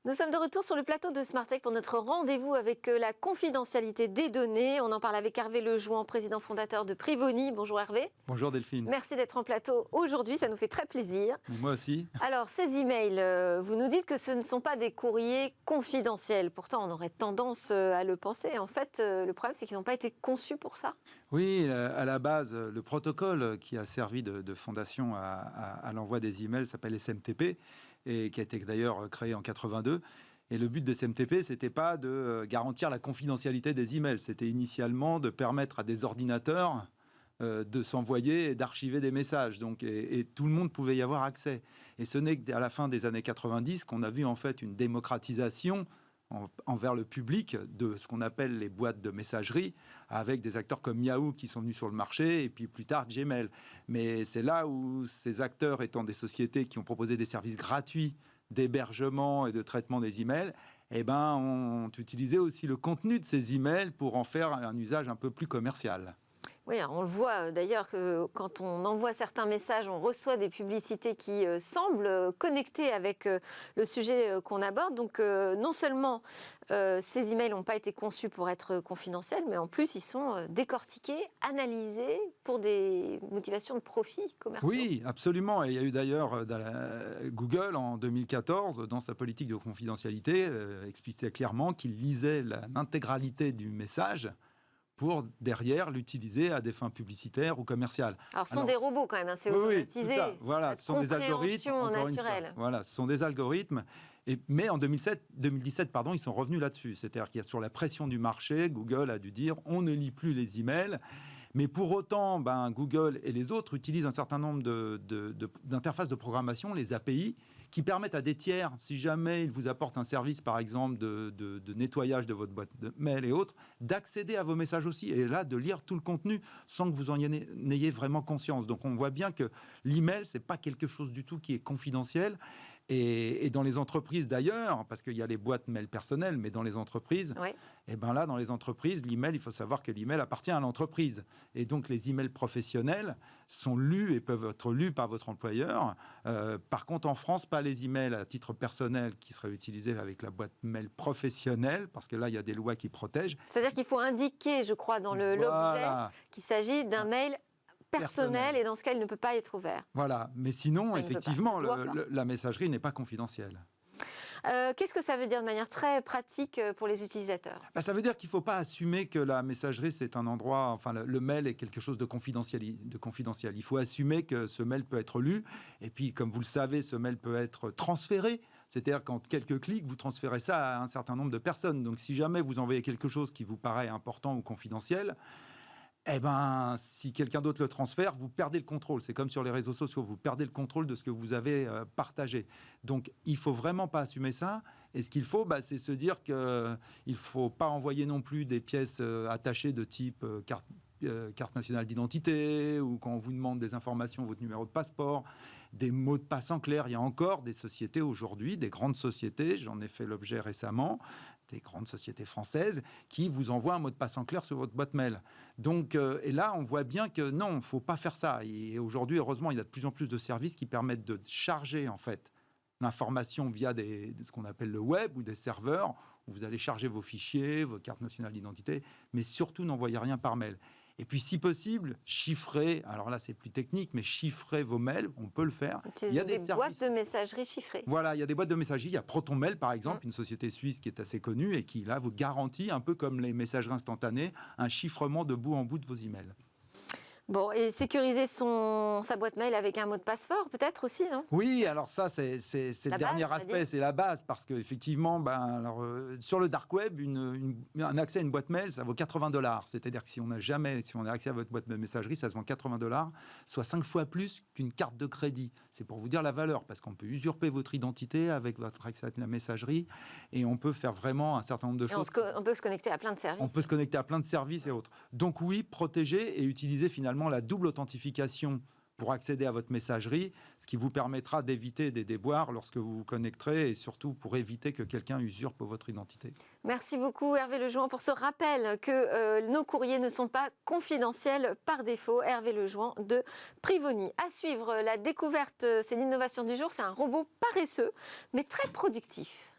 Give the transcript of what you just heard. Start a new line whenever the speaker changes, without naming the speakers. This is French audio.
Nous sommes de retour sur le plateau de Smartech pour notre rendez-vous avec la confidentialité des données. On en parle avec Hervé Lejouan, président fondateur de Privoni. Bonjour Hervé.
Bonjour Delphine.
Merci d'être en plateau aujourd'hui, ça nous fait très plaisir.
Moi aussi.
Alors, ces emails, vous nous dites que ce ne sont pas des courriers confidentiels. Pourtant, on aurait tendance à le penser. En fait, le problème, c'est qu'ils n'ont pas été conçus pour ça.
Oui, à la base, le protocole qui a servi de fondation à l'envoi des emails s'appelle SMTP, et qui a été d'ailleurs créé en 82. Et le but de SMTP, c'était pas de garantir la confidentialité des emails. C'était initialement de permettre à des ordinateurs de s'envoyer et d'archiver des messages. Donc, et tout le monde pouvait y avoir accès. Et ce n'est qu'à la fin des années 90 qu'on a vu en fait une démocratisation envers le public de ce qu'on appelle les boîtes de messagerie, avec des acteurs comme Yahoo qui sont venus sur le marché, et puis plus tard Gmail. Mais c'est là où ces acteurs, étant des sociétés qui ont proposé des services gratuits d'hébergement et de traitement des emails, ont utilisé aussi le contenu de ces emails pour en faire un usage un peu plus commercial.
Oui, on le voit d'ailleurs que quand on envoie certains messages, on reçoit des publicités qui semblent connectées avec le sujet qu'on aborde. Donc non seulement ces emails n'ont pas été conçus pour être confidentiels, mais en plus ils sont décortiqués, analysés pour des motivations de profit commerciaux.
Oui, absolument. Et il y a eu d'ailleurs Google en 2014, dans sa politique de confidentialité, explicitait clairement qu'il lisait l'intégralité du message pour derrière l'utiliser à des fins publicitaire ou commerciales.
Alors, ce sont des robots quand même, c'est automatisé.
Oui, voilà, ce sont des algorithmes.
Naturelle.
Voilà, ce sont des algorithmes. Mais en 2017, ils sont revenus là-dessus. C'est-à-dire qu'il y a sur la pression du marché, Google a dû dire on ne lit plus les emails. Mais pour autant, Google et les autres utilisent un certain nombre d'interfaces de programmation, les API, qui permettent à des tiers, si jamais ils vous apportent un service, par exemple, de nettoyage de votre boîte de mail et autres, d'accéder à vos messages aussi, et là, de lire tout le contenu sans que vous en ayez vraiment conscience. Donc, on voit bien que l'email, c'est pas quelque chose du tout qui est confidentiel. Et dans les entreprises d'ailleurs, parce qu'il y a les boîtes mail personnelles, mais dans les entreprises,
oui.
Là, dans les entreprises, l'email, il faut savoir que l'email appartient à l'entreprise. Et donc, les emails professionnels sont lus et peuvent être lus par votre employeur. Par contre, en France, pas les emails à titre personnel qui seraient utilisés avec la boîte mail professionnelle, parce que là, il y a des lois qui protègent.
C'est-à-dire qu'il faut indiquer, je crois, dans l'objet qu'il s'agit d'un mail personnel, et dans ce cas, il ne peut pas être ouvert.
Voilà, mais sinon, effectivement, la messagerie n'est pas confidentielle.
Qu'est-ce que ça veut dire de manière très pratique pour les utilisateurs ?
Ça veut dire qu'il ne faut pas assumer que la messagerie, c'est un endroit, enfin le mail est quelque chose de confidentiel. Il faut assumer que ce mail peut être lu, et puis comme vous le savez, ce mail peut être transféré. C'est-à-dire qu'en quelques clics, vous transférez ça à un certain nombre de personnes. Donc si jamais vous envoyez quelque chose qui vous paraît important ou confidentiel, si quelqu'un d'autre le transfère, vous perdez le contrôle. C'est comme sur les réseaux sociaux, vous perdez le contrôle de ce que vous avez partagé. Donc, il ne faut vraiment pas assumer ça. Et ce qu'il faut, c'est se dire qu'il ne faut pas envoyer non plus des pièces attachées de type carte nationale d'identité, ou quand on vous demande des informations, votre numéro de passeport, des mots de passe en clair. Il y a encore des sociétés aujourd'hui, des grandes sociétés, j'en ai fait l'objet récemment, des grandes sociétés françaises qui vous envoient un mot de passe en clair sur votre boîte mail. Donc, et là, on voit bien que non, il ne faut pas faire ça. Et aujourd'hui, heureusement, il y a de plus en plus de services qui permettent de charger, en fait, l'information via ce qu'on appelle le web ou des serveurs, où vous allez charger vos fichiers, vos cartes nationales d'identité, mais surtout, n'envoyez rien par mail. Et puis, si possible, chiffrer, alors là, c'est plus technique, mais chiffrer vos mails, on peut le faire.
Il y a des boîtes de messagerie chiffrées.
Voilà, il y a des boîtes de messagerie. Il y a ProtonMail, par exemple, une société suisse qui est assez connue et qui, là, vous garantit, un peu comme les messageries instantanées, un chiffrement de bout en bout de vos emails.
Bon, et sécuriser sa boîte mail avec un mot de passe fort, peut-être aussi, non ?
Oui, alors ça, c'est le dernier aspect, c'est la base, parce qu'effectivement, sur le dark web, un accès à une boîte mail, ça vaut $80. C'est-à-dire que si on a accès à votre boîte de messagerie, ça se vend $80, soit 5 fois plus qu'une carte de crédit. C'est pour vous dire la valeur, parce qu'on peut usurper votre identité avec votre accès à la messagerie, et on peut faire vraiment un certain nombre de choses.
On peut se connecter à plein de services.
On peut se connecter à plein de services et autres. Donc oui, protéger et utiliser finalement la double authentification pour accéder à votre messagerie, ce qui vous permettra d'éviter des déboires lorsque vous vous connecterez, et surtout pour éviter que quelqu'un usurpe votre identité.
Merci beaucoup Hervé Lejouan pour ce rappel que nos courriers ne sont pas confidentiels par défaut. Hervé Lejouan de Privoni. À suivre, la découverte, c'est l'innovation du jour, c'est un robot paresseux mais très productif.